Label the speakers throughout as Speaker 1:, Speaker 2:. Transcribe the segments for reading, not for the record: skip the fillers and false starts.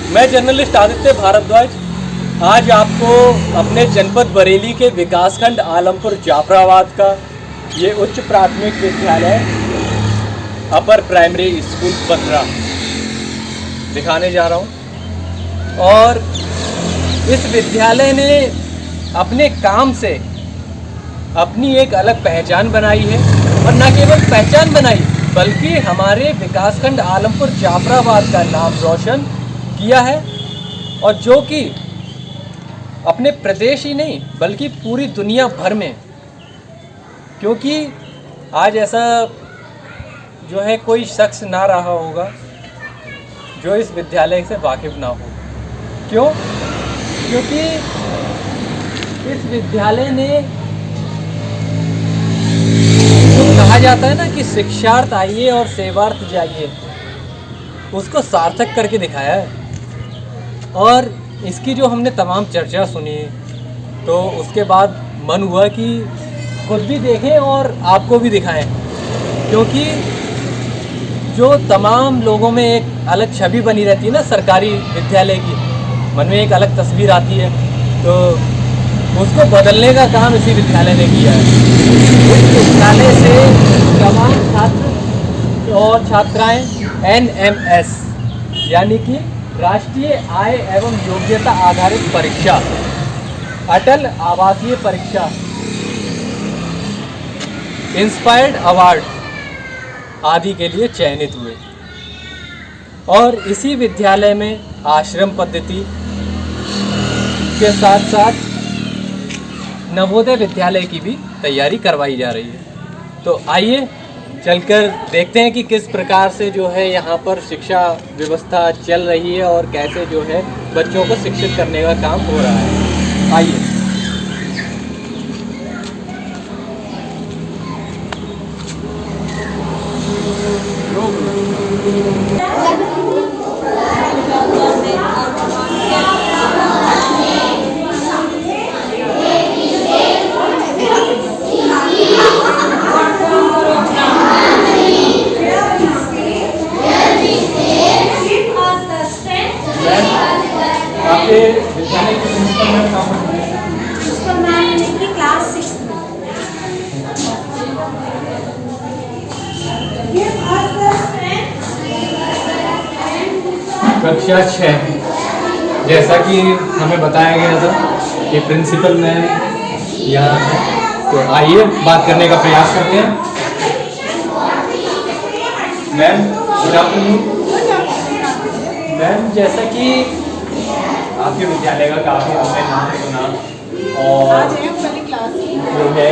Speaker 1: मैं जर्नलिस्ट आदित्य भारद्वाज आज आपको अपने जनपद बरेली के विकासखंड आलमपुर जाफराबाद का ये उच्च प्राथमिक विद्यालय अपर प्राइमरी स्कूल पथरा दिखाने जा रहा हूँ। और इस विद्यालय ने अपने काम से अपनी एक अलग पहचान बनाई है, और न केवल पहचान बनाई बल्कि हमारे विकासखंड आलमपुर जाफराबाद का नाम रोशन किया है, और जो कि अपने प्रदेश ही नहीं बल्कि पूरी दुनिया भर में, क्योंकि आज ऐसा जो है कोई शख्स ना रहा होगा जो इस विद्यालय से वाकिफ़ ना हो। क्यों? क्योंकि इस विद्यालय ने जो कहा जाता है ना कि शिक्षार्थ आइए और सेवार्थ जाइए, उसको सार्थक करके दिखाया है। और इसकी जो हमने तमाम चर्चा सुनी तो उसके बाद मन हुआ कि खुद भी देखें और आपको भी दिखाएं, क्योंकि जो तमाम लोगों में एक अलग छवि बनी रहती है ना सरकारी विद्यालय की, मन में एक अलग तस्वीर आती है, तो उसको बदलने का काम इसी विद्यालय ने किया है। इस विद्यालय से तमाम छात्र और छात्राएं NMS यानी कि राष्ट्रीय आय एवं योग्यता आधारित परीक्षा, अटल आवासीय परीक्षा, इंस्पायर्ड अवार्ड आदि के लिए चयनित हुए। और इसी विद्यालय में आश्रम पद्धति के साथ साथ नवोदय विद्यालय की भी तैयारी करवाई जा रही है। तो आइए चलकर देखते हैं कि किस प्रकार से जो है यहाँ पर शिक्षा व्यवस्था चल रही है और कैसे जो है बच्चों को शिक्षित करने का काम हो रहा है। आइए। आपके विद्यालय के प्रिंसिपल मैम कहाँ पर हैं?
Speaker 2: प्रिंसिपल मैम की क्लास 6 में।
Speaker 1: कक्षा 6, जैसा कि हमें बताया गया था कि प्रिंसिपल मैम यहाँ है, तो आइए बात करने का प्रयास करते हैं। Ma'am good afternoon. मैम, जैसा कि आपके विद्यालय का काफ़ी हमने नाम सुना और जो है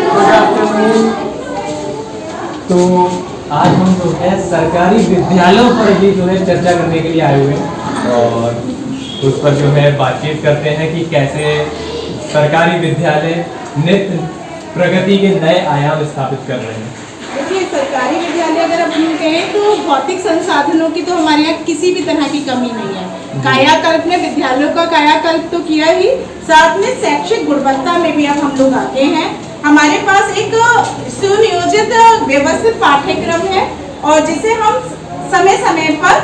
Speaker 1: गुड आफ्टरनून, तो आज हम जो है सरकारी विद्यालयों पर भी जो है चर्चा करने के लिए आए हुए हैं और उस पर जो है बातचीत करते हैं कि कैसे सरकारी विद्यालय नित्य प्रगति के नए आयाम स्थापित कर रहे हैं।
Speaker 3: देखिए, सरकारी विद्यालय अगर अब हम कहें तो भौतिक संसाधनों की तो हमारे यहाँ किसी भी तरह की कमी नहीं है। कायाकल्प में विद्यालयों का कायाकल्प तो किया ही, साथ में शैक्षिक गुणवत्ता में भी अब हम लोग आगे हैं। हमारे पास एक सुनियोजित व्यवस्थित पाठ्यक्रम है और जिसे हम समय समय पर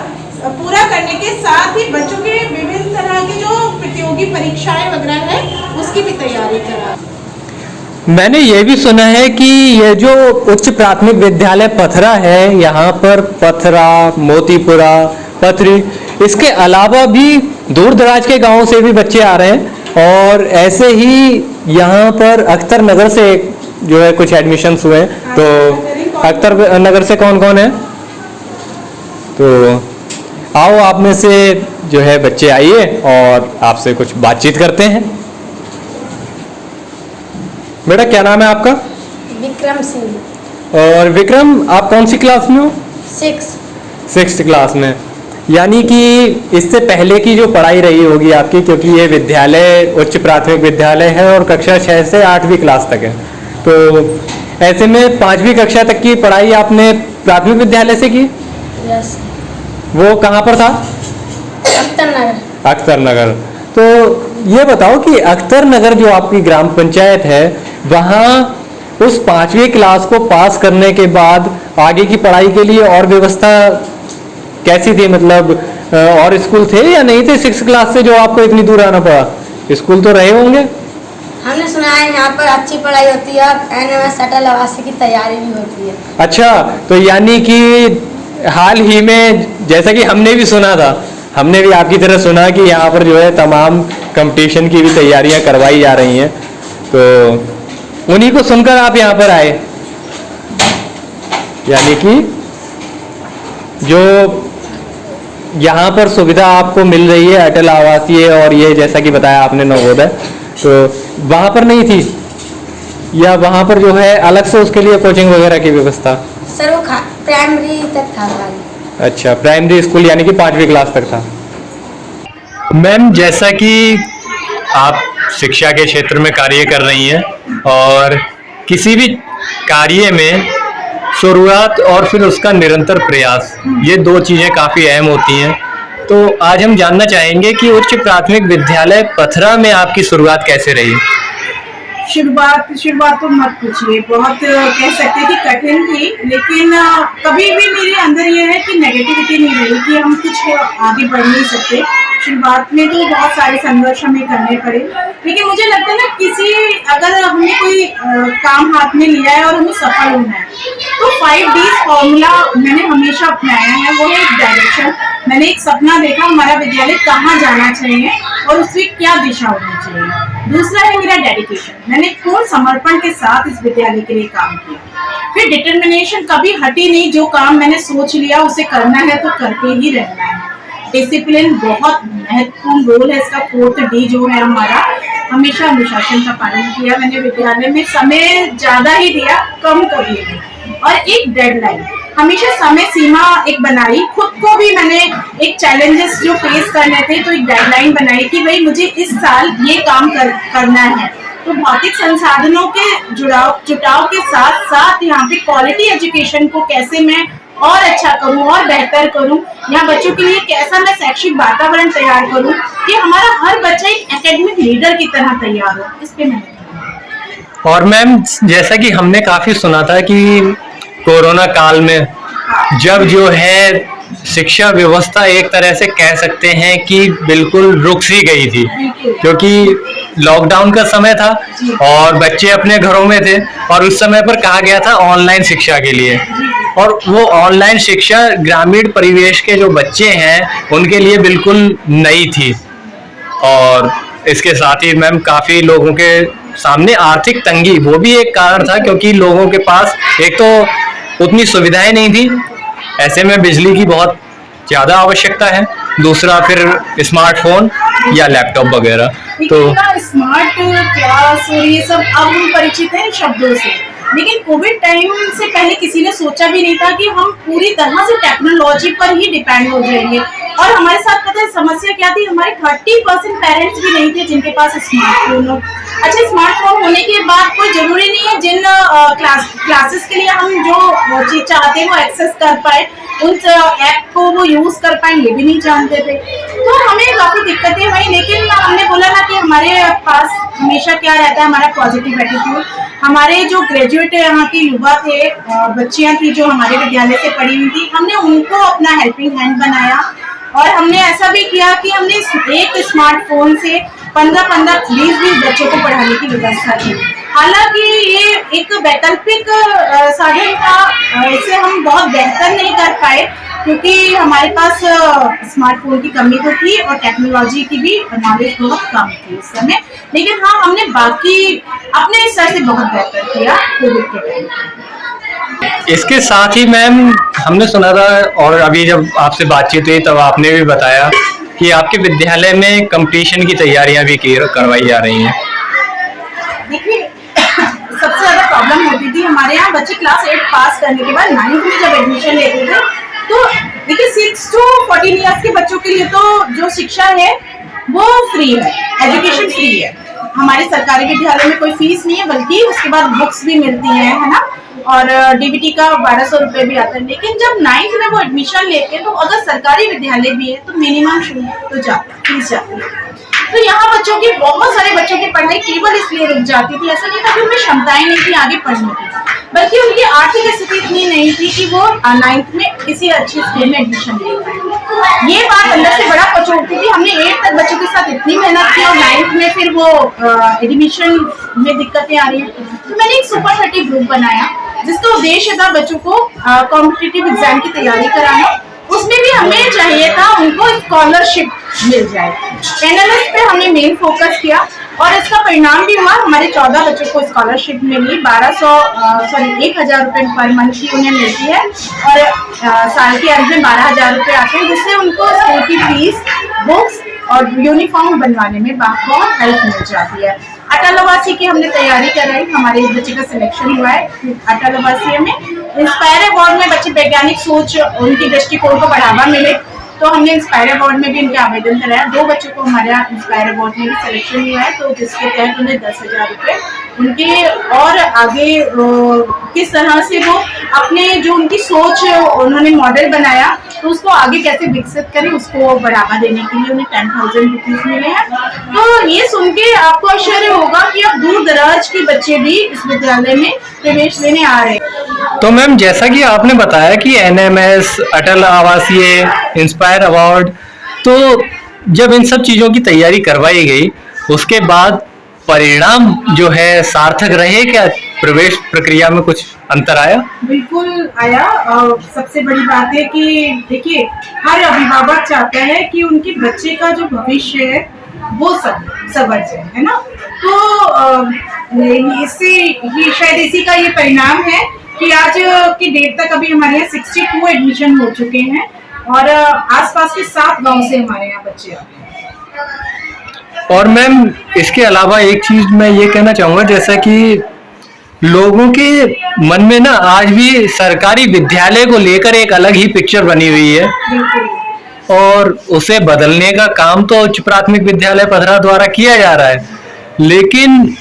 Speaker 3: पूरा करने के साथ ही बच्चों के विभिन्न तरह की जो प्रतियोगी परीक्षाएं वगैरह है उसकी भी तैयारी करा।
Speaker 1: मैंने ये भी सुना है कि ये जो उच्च प्राथमिक विद्यालय पथरा है, यहाँ पर पथरा, मोतीपुरा, पथरी, इसके अलावा भी दूर दराज के गांवों से भी बच्चे आ रहे हैं। और ऐसे ही यहाँ पर अख्तर नगर से जो है कुछ एडमिशन्स हुए हैं। तो अख्तर नगर से कौन कौन है? तो आओ आप में से जो है बच्चे आइए और आपसे कुछ बातचीत करते हैं। बेटा क्या नाम है आपका?
Speaker 2: विक्रम सिंह।
Speaker 1: और विक्रम, आप कौन सी क्लास में हो?
Speaker 2: 6th
Speaker 1: क्लास में। यानी कि इससे पहले की जो पढ़ाई रही होगी आपकी, क्योंकि ये विद्यालय उच्च प्राथमिक विद्यालय है और कक्षा 6 से 8वीं क्लास तक है, तो ऐसे में 5वीं कक्षा तक की पढ़ाई आपने प्राथमिक विद्यालय से की?
Speaker 2: यस।
Speaker 1: वो कहाँ पर था? अख्तर नगर। तो ये बताओ कि अख्तर नगर जो आपकी ग्राम पंचायत है, वहाँ उस 5वीं क्लास को पास करने के बाद आगे की पढ़ाई के लिए और व्यवस्था कैसी थी? मतलब और स्कूल थे या नहीं थे 6th क्लास से जो आपको इतनी दूर आना पड़ा? स्कूल तो रहे होंगे।
Speaker 2: हमने सुना है यहाँ पर अच्छी पढ़ाई होती है, NMS अटल आवासीय की तैयारी भी होती है।
Speaker 1: अच्छा, तो यानी कि हाल ही में, जैसा कि हमने भी सुना था, हमने भी आपकी तरह सुना कि यहाँ पर जो है तमाम कंपटीशन की भी तैयारियां करवाई जा रही हैं, तो उन्हीं को सुनकर आप यहाँ पर आए। यानी कि जो यहाँ पर सुविधा आपको मिल रही है अटल आवासीय और ये जैसा कि बताया आपने नवोदय, तो वहाँ पर नहीं थी, या वहाँ पर जो है अलग से उसके लिए कोचिंग वगैरह की व्यवस्था?
Speaker 2: सर वो प्राइमरी तक था खाली।
Speaker 1: अच्छा, प्राइमरी स्कूल यानी कि 5वीं क्लास तक था। मैम, जैसा कि आप शिक्षा के क्षेत्र में कार्य कर रही हैं और किसी भी कार्य में शुरुआत और फिर उसका निरंतर प्रयास, ये 2 चीज़ें काफ़ी अहम होती हैं, तो आज हम जानना चाहेंगे कि उच्च प्राथमिक विद्यालय पथरा में आपकी शुरुआत कैसे रही?
Speaker 3: शुरुआत तो मत पूछिए, बहुत कह सकते हैं कि कठिन थी, लेकिन कभी भी मेरे अंदर ये है कि नेगेटिविटी नहीं रही कि हम कुछ आगे बढ़ नहीं सकते। शुरुआत में तो बहुत सारे संघर्ष हमें करने पड़े, लेकिन मुझे लगता है ना, अगर हमने कोई काम हाथ में लिया है और हमें सफल होना है, तो 5D फॉर्मूला मैंने हमेशा अपनाया है। वो है एक डायरेक्शन। मैंने एक सपना देखा हमारा विद्यालय कहाँ जाना चाहिए और उसकी क्या दिशा होनी चाहिए। दूसरा है मेरा डेडिकेशन। मैंने पूर्ण समर्पण के साथ इस विद्यालय के लिए काम किया। फिर डिटर्मिनेशन कभी हटी नहीं, जो काम मैंने सोच लिया उसे करना है तो करके ही रहना है। डिसिप्लिन बहुत महत्वपूर्ण रोल है इसका। 4D जो है हमारा, हमेशा अनुशासन का पालन किया मैंने। विद्यालय में समय ज्यादा ही दिया, कम कभी नहीं। और एक डेडलाइन, हमेशा समय सीमा एक बनाई। खुद को भी मैंने एक चैलेंजेस जो फेस करने थे, तो एक डेडलाइन बनाई कि भाई मुझे इस साल ये काम करना है। तो भौतिक संसाधनों के जुटाव के साथ साथ यहाँ पे क्वालिटी एजुकेशन को कैसे मैं और अच्छा करूं और बेहतर करूं, यहाँ बच्चों के लिए कैसा मैं शैक्षिक वातावरण तैयार करूं कि हमारा हर बच्चा एक एकेडमिक लीडर की तरह तैयार हो, इस पे मैंने।
Speaker 1: और मैम, जैसा कि हमने काफी सुना था कि कोरोना काल में जब जो है शिक्षा व्यवस्था एक तरह से कह सकते हैं कि बिल्कुल रुक सी गई थी, क्योंकि लॉकडाउन का समय था और बच्चे अपने घरों में थे, और उस समय पर कहा गया था ऑनलाइन शिक्षा के लिए, और वो ऑनलाइन शिक्षा ग्रामीण परिवेश के जो बच्चे हैं उनके लिए बिल्कुल नई थी। और इसके साथ ही मैम काफ़ी लोगों के सामने आर्थिक तंगी, वो भी एक कारण था, क्योंकि लोगों के पास एक तो उतनी सुविधाएं नहीं थी, ऐसे में बिजली की बहुत ज़्यादा आवश्यकता है, दूसरा फिर स्मार्टफोन या लैपटॉप वगैरह।
Speaker 3: तो स्मार्ट क्लास और ये सब अब हम परिचित हैं शब्दों से, लेकिन कोविड टाइम से पहले किसी ने सोचा भी नहीं था कि हम पूरी तरह से टेक्नोलॉजी पर ही डिपेंड हो जाएंगे। और हमारे साथ पता है समस्या क्या थी, हमारे 30% पेरेंट्स भी नहीं थे जिनके पास स्मार्टफोन हो। अच्छा, स्मार्टफोन होने के बाद कोई जरूरी नहीं है जिन क्लासेस के लिए हम जो चीज चाहते हैं वो एक्सेस कर पाए, उस ऐप को वो यूज कर पाए, ये भी नहीं जानते थे। तो हमें काफी दिक्कतें हुई, लेकिन हमने बोला ना कि हमारे पास हमेशा क्या रहता है, हमारा पॉजिटिव एटीट्यूड। हमारे जो ग्रेजुएट यहाँ के युवा थे, बच्चियां थी जो हमारे विद्यालय से पढ़ी हुई थी, हमने उनको अपना हेल्पिंग हैंड बनाया। और हमने ऐसा भी किया कि हमने एक स्मार्टफोन से 15-15, 20-20 बच्चों को पढ़ाने की व्यवस्था की। हालांकि ये एक वैकल्पिक साधन था, इसे हम बहुत बेहतर नहीं कर पाए क्योंकि हमारे पास स्मार्टफोन की कमी तो थी और टेक्नोलॉजी की भी नॉलेज बहुत कम थी उस समय। लेकिन हाँ, हमने बाकी अपने स्तर से बहुत बेहतर किया कोविड के टाइम।
Speaker 1: इसके साथ ही मैम, हमने सुना था और अभी जब आपसे बातचीत हुई तब आपने भी बताया कि आपके विद्यालय में कंपटीशन की तैयारियां भी करवाई जा रही हैं।
Speaker 3: देखिए, सबसे ज्यादा प्रॉब्लम होती थी हमारे यहाँ बच्चे क्लास 8 पास करने के बाद 9th में जब एडमिशन लेते थे, तो देखिए 6 to 14 ईयर्स के बच्चों के लिए तो जो शिक्षा है वो फ्री है, एजुकेशन फ्री है। हमारे सरकारी विद्यालय में कोई फीस नहीं है, बल्कि उसके बाद बुक्स भी मिलती हैं, है ना, और डीबीटी का 1200 रुपए भी आता है। लेकिन जब 9th में वो एडमिशन लेते हैं, तो अगर सरकारी विद्यालय भी है तो मिनिमम शुल्क तो फीस जाती है। तो यहाँ बच्चों की, बहुत सारे बच्चों की पढ़ाई केवल इसलिए रुक जाती थी, ऐसा नहीं था कि उनमें क्षमताएं नहीं थी आगे पढ़ने की, बल्कि उनकी आर्थिक स्थिति इतनी नहीं थी कि वो 9th में किसी अच्छे स्कूल में एडमिशन ले पाए। ये बात जोड़ती थी। हमने 8 तक बच्चों के साथ इतनी मेहनत की और 9th में फिर वो एडमिशन में दिक्कतें आ रही हैं, तो मैंने एक सुपर 30 ग्रुप बनाया जिसका उद्देश्य था बच्चों को कॉम्पिटिटिव एग्जाम की तैयारी कराना। उसमें भी हमें चाहिए था उनको स्कॉलरशिप मिल जाए। एनालिस्ट पे हमने मेन फोकस किया और इसका परिणाम भी हुआ। हमारे 14 बच्चों को स्कॉलरशिप मिली। 1,000 रुपए पर मंथ की उन्हें मिलती है और साल के अंत में 12,000 रुपए आते हैं, जिससे उनको स्कूल की फीस, बुक्स और यूनिफॉर्म बनवाने में बहुत हेल्प मिल जाती है। अटल आवासीय की हमने तैयारी कराई, हमारे बच्चे का सिलेक्शन हुआ है अटल आवासीय में। इंस्पायर अवार्ड में बच्चे वैज्ञानिक सोच, उनकी दृष्टिकोण को बढ़ावा मिले, तो हमने इंस्पायर अवार्ड में भी उनके आवेदन कराया। 2 बच्चों को हमारे यहाँ इंस्पायर अवार्ड में भी सिलेक्शन हुआ है, तो जिसके तहत उन्हें 10,000 रुपये उनके और आगे किस तरह से वो अपने जो उनकी सोच उन्होंने मॉडल बनाया तो उसको आगे कैसे विकसित करें, उसको बढ़ावा देने के लिए उन्हें 10,000 रुपीज मिले हैं। तो ये सुन के आपको आश्चर्य होगा कि अब दूर दराज के बच्चे भी इस विद्यालय में प्रवेश लेने आ रहे हैं।
Speaker 1: तो मैम, जैसा कि आपने बताया कि एनएमएस, अटल आवासीय, इंस्पायर अवार्ड, तो जब इन सब चीज़ों की तैयारी करवाई गई उसके बाद परिणाम जो है सार्थक रहे क्या? प्रवेश प्रक्रिया में कुछ अंतर आया?
Speaker 3: बिल्कुल आया। और सबसे बड़ी बात है कि देखिए, हर अभिभावक चाहता है कि उनके बच्चे का जो भविष्य है वो सवर जाए, है ना। तो इससे ये शायद इसी का ये परिणाम है कि आज की डेट तक अभी हमारे यहाँ 62 एडमिशन हो चुके हैं और आसपास के 7 गांव से हमारे यहाँ बच्चे आते हैं।
Speaker 1: और मैम, इसके अलावा एक चीज मैं ये कहना चाहूंगा, जैसा कि लोगों के मन में ना आज भी सरकारी विद्यालय को लेकर एक अलग ही पिक्चर बनी हुई है और उसे बदलने का काम तो उच्च प्राथमिक विद्यालय पथरा द्वारा किया जा रहा है, लेकिन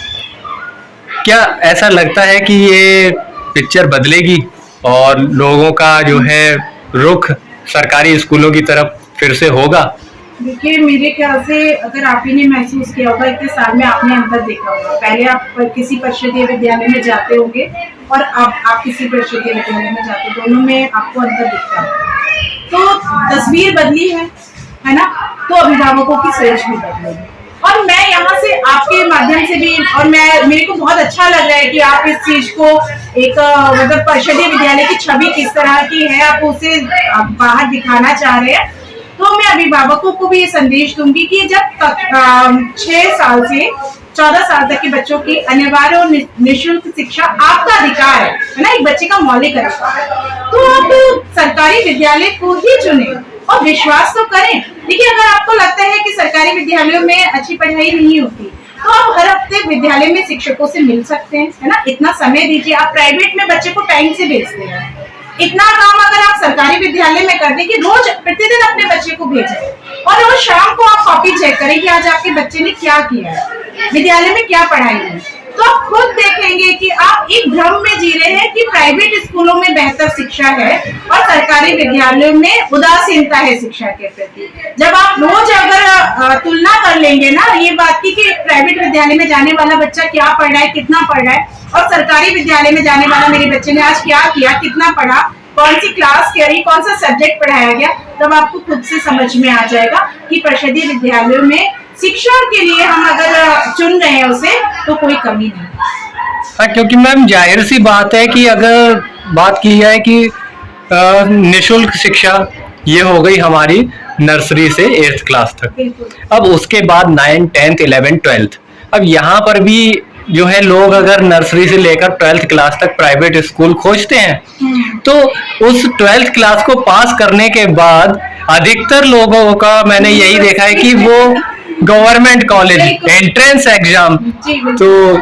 Speaker 1: क्या ऐसा लगता है कि ये पिक्चर बदलेगी और लोगों का जो है रुख सरकारी स्कूलों की तरफ फिर से होगा?
Speaker 3: देखिए, मेरे ख्याल से अगर आप ही ने महसूस किया होगा, इतने साल में आपने अंतर देखा होगा। पहले आप किसी परिषदीय विद्यालय में जाते होंगे और अब आप किसी परिषदीय विद्यालय में जाते, दोनों में आपको अंतर दिखता है। तो तस्वीर बदली है ना, तो अभिभावकों की सोच भी बदलेगी। और मैं यहाँ से आपके माध्यम से भी, और मेरे को बहुत अच्छा लग रहा है कि आप इस चीज को एक मतलब परिषदीय विद्यालय की छवि किस तरह की है, आप उसे बाहर दिखाना चाह रहे हैं। तो मैं अभिभावकों को भी ये संदेश दूंगी कि जब तक 6 साल से 14 साल तक के बच्चों की अनिवार्य और निःशुल्क शिक्षा आपका अधिकार है ना, एक बच्चे का मौलिक अधिकार है, तो आप सरकारी विद्यालय को ही चुने और विश्वास तो करें। देखिए, अगर आपको लगता है कि सरकारी विद्यालयों में अच्छी पढ़ाई नहीं होती तो आप हर हफ्ते विद्यालय में शिक्षकों से मिल सकते हैं, है ना। इतना समय दीजिए। आप प्राइवेट में बच्चे को टाइम से भेजते हैं, इतना काम अगर आप सरकारी विद्यालय में कर दें कि रोज प्रतिदिन अपने बच्चे को भेजें और रोज शाम को आप कॉपी चेक करें कि आज आपके बच्चे ने क्या किया है, विद्यालय में क्या पढ़ाई है, तो आप खुद देखेंगे कि आप एक भ्रम में जी रहे हैं कि प्राइवेट स्कूलों में बेहतर शिक्षा है और सरकारी विद्यालयों में उदासीनता है शिक्षा के प्रति। जब आप रोज अगर तुलना कर लेंगे ना ये बात की कि प्राइवेट विद्यालय में जाने वाला बच्चा क्या पढ़ रहा है, कितना पढ़ रहा है, और सरकारी विद्यालय में जाने वाला मेरे बच्चे ने आज क्या किया, कितना पढ़ा, कौन सी क्लास करी, कौन सा सब्जेक्ट पढ़ाया गया, तब आपको खुद से समझ में आ जाएगा कि परिषदीय विद्यालयों में शिक्षा के लिए हम अगर चुन रहे हैं उसे तो कोई कमी नहीं।
Speaker 1: हाँ, क्योंकि मैम जाहिर सी बात है कि अगर बात की जाए कि निःशुल्क शिक्षा ये हो गई हमारी नर्सरी से 8th क्लास तक, अब उसके बाद 9th, 10th, 11th, 12th, अब यहाँ पर भी जो है लोग अगर नर्सरी से लेकर 12th क्लास तक प्राइवेट स्कूल खोजते हैं तो उस 12th क्लास को पास करने के बाद अधिकतर लोगों का मैंने यही देखा है कि वो गवर्नमेंट कॉलेज एंट्रेंस एग्जाम, तो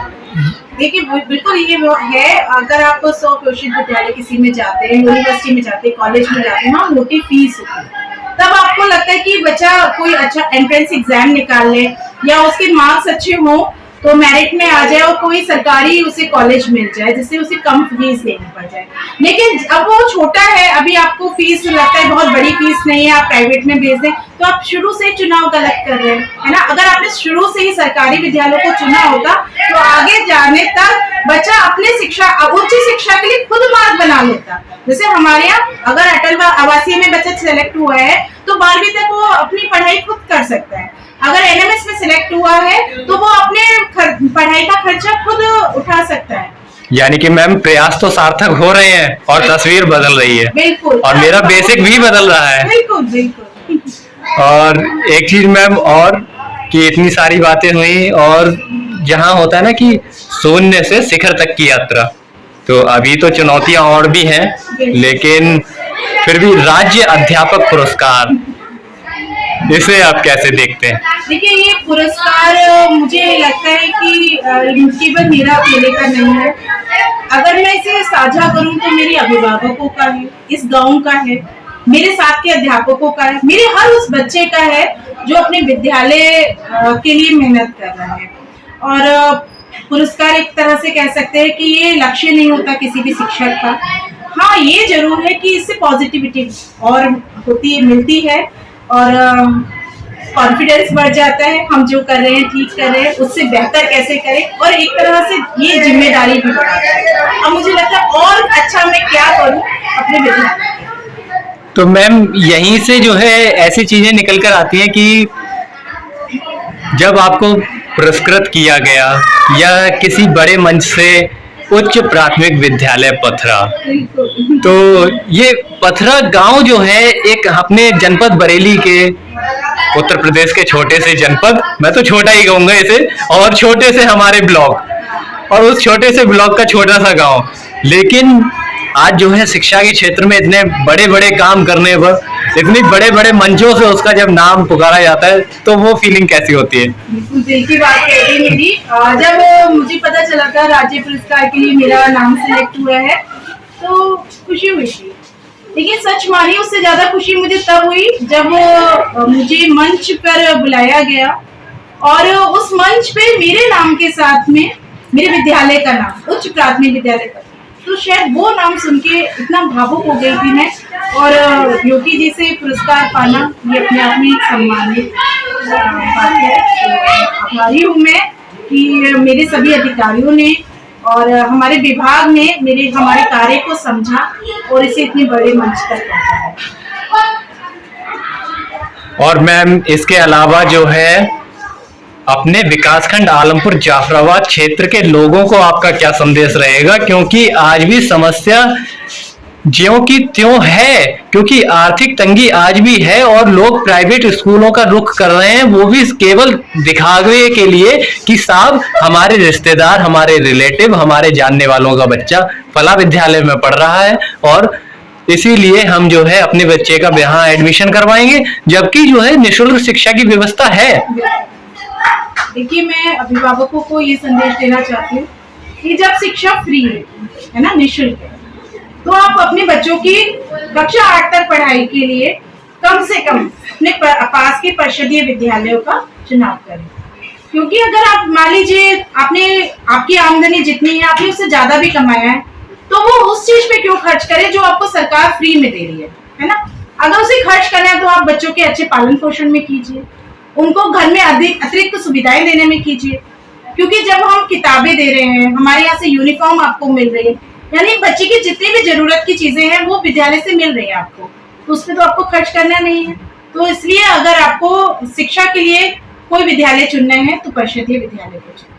Speaker 3: देखिए बिल्कुल ये वो है। अगर आप 100 विद्यालय किसी में जाते हैं, यूनिवर्सिटी में जाते हैं, कॉलेज में जाते हैं, वहाँ मोटी फीस होती है, तब आपको लगता है कि बच्चा कोई अच्छा एंट्रेंस एग्जाम निकाल ले या उसके मार्क्स अच्छे हों तो मेरिट में आ जाए और कोई सरकारी उसे कॉलेज मिल जाए जिससे उसे कम फीस देनी पड़ जाए। लेकिन अब वो छोटा है, अभी आपको फीस लगता है बहुत बड़ी फीस नहीं है, आप प्राइवेट में भेज दें, तो आप शुरू से चुनाव गलत कर रहे हैं, है ना। अगर आपने शुरू से ही सरकारी विद्यालयों को चुना होता तो आगे जाने तक बच्चा अपने शिक्षा उच्च शिक्षा के लिए खुद मार्ग बना लेता। जैसे हमारे यहाँ अगर अटल आवासीय में बच्चा सेलेक्ट हुआ है तो 12वीं तक वो अपनी पढ़ाई खुद कर सकता है। अगर एनएमएस में सिलेक्ट हुआ है तो वो अपने पढ़ाई का खर्चा खुद उठा सकता है।
Speaker 1: यानी कि मैम प्रयास तो सार्थक हो रहे हैं और तस्वीर बदल रही है।
Speaker 3: बिल्कुल।
Speaker 1: और मेरा बेसिक भी बदल रहा है।
Speaker 3: बिल्कुल बिल्कुल।
Speaker 1: और एक चीज मैम और कि इतनी सारी बातें हुई और जहाँ होता है ना कि शून्य से शिखर तक की यात्रा, तो अभी तो चुनौतियां और भी हैं, लेकिन फिर भी राज्य अध्यापक पुरस्कार, इसे आप कैसे देखते हैं?
Speaker 3: देखिए ये पुरस्कार मुझे लगता है कि केवल मेरा अकेले का नहीं है। अगर मैं इसे साझा करूं तो मेरे अभिभावकों का है, इस गांव का है, मेरे साथ के अध्यापकों का है, मेरे हर उस बच्चे का है जो अपने विद्यालय के लिए मेहनत कर रहा है। और पुरस्कार एक तरह से कह सकते हैं कि ये लक्ष्य नहीं होता किसी भी शिक्षक का। हाँ ये जरूर है कि इससे पॉजिटिविटी और मिलती है और कॉन्फिडेंस बढ़ जाता है, हम जो कर रहे हैं ठीक कर रहे हैं, उससे बेहतर कैसे करें, और एक तरह से ये जिम्मेदारी भी बढ़ाती है। अब मुझे लगता है और अच्छा मैं क्या करूं अपने विद्यालय।
Speaker 1: तो मैम यहीं से जो है ऐसी चीजें निकल कर आती हैं कि जब आपको पुरस्कृत किया गया या किसी बड़े मंच से उच्च प्राथमिक विद्यालय पथरा, तो ये पथरा गांव जो है एक अपने जनपद बरेली के, उत्तर प्रदेश के छोटे से जनपद, मैं तो छोटा ही कहूंगा इसे, और छोटे से हमारे ब्लॉक, और उस छोटे से ब्लॉक का छोटा सा गांव, लेकिन आज जो है शिक्षा के क्षेत्र में इतने बड़े बड़े काम करने पर, इतनी बड़े बड़े मंचों से उसका जब नाम पुकारा जाता है तो वो फीलिंग कैसी होती है?
Speaker 3: बिल्कुल दिल की बात कह रही मेरी। जब मुझे पता चला था राज्य पुरस्कार के लिए मेरा नाम सिलेक्ट हुआ है तो खुशी हुई थी, लेकिन सच मानिए उससे ज्यादा खुशी मुझे तब हुई जब मुझे मंच पर बुलाया गया और उस मंच पे मेरे नाम के साथ में मेरे विद्यालय का नाम, उच्च प्राथमिक विद्यालय का, तो शायद वो नाम सुन के इतना भावुक हो गई थी मैं। और योगी जी से पुरस्कार पाना ये अपने आप में एक सम्मानित बात है। आभारी हूँ मैं कि मेरे सभी अधिकारियों ने और हमारे विभाग ने हमारे कार्य को समझा और इसे इतने बड़े मंच तक पहुंचाया।
Speaker 1: और मैम इसके अलावा जो है अपने विकासखंड आलमपुर जाफराबाद क्षेत्र के लोगों को आपका क्या संदेश रहेगा, क्योंकि आज भी समस्या ज्यों की त्यों है, क्योंकि आर्थिक तंगी आज भी है और लोग प्राइवेट स्कूलों का रुख कर रहे हैं, वो भी केवल दिखावे के लिए कि साहब हमारे रिश्तेदार, हमारे रिलेटिव, हमारे जानने वालों का बच्चा फला विद्यालय में पढ़ रहा है और इसीलिए हम जो है अपने बच्चे का यहाँ एडमिशन करवाएंगे, जबकि जो है निःशुल्क शिक्षा की व्यवस्था है।
Speaker 3: देखिए मैं अभिभावकों को ये संदेश देना चाहती हूँ कि जब शिक्षा फ्री है ना, निःशुल्क है, तो आप अपने बच्चों की कक्षा 8 तक पढ़ाई के लिए कम से कम अपने पास के परिषदीय विद्यालयों का चुनाव करें। क्योंकि अगर आप मान लीजिए आपकी आमदनी जितनी है आपने उससे ज्यादा भी कमाया है, तो वो उस चीज पे क्यों खर्च करे जो आपको सरकार फ्री में दे रही है ना। अगर उसे खर्च करना है तो आप बच्चों के अच्छे पालन पोषण में कीजिए, उनको घर में अतिरिक्त सुविधाएं देने में कीजिए। क्योंकि जब हम किताबें दे रहे हैं, हमारे यहाँ से यूनिफॉर्म आपको मिल रही है, यानी बच्चे की जितनी भी जरूरत की चीजें हैं वो विद्यालय से मिल रही है आपको, तो उस पर तो आपको खर्च करना नहीं है। तो इसलिए अगर आपको शिक्षा के लिए कोई विद्यालय चुनना है तो परिषदीय विद्यालय को चुनें।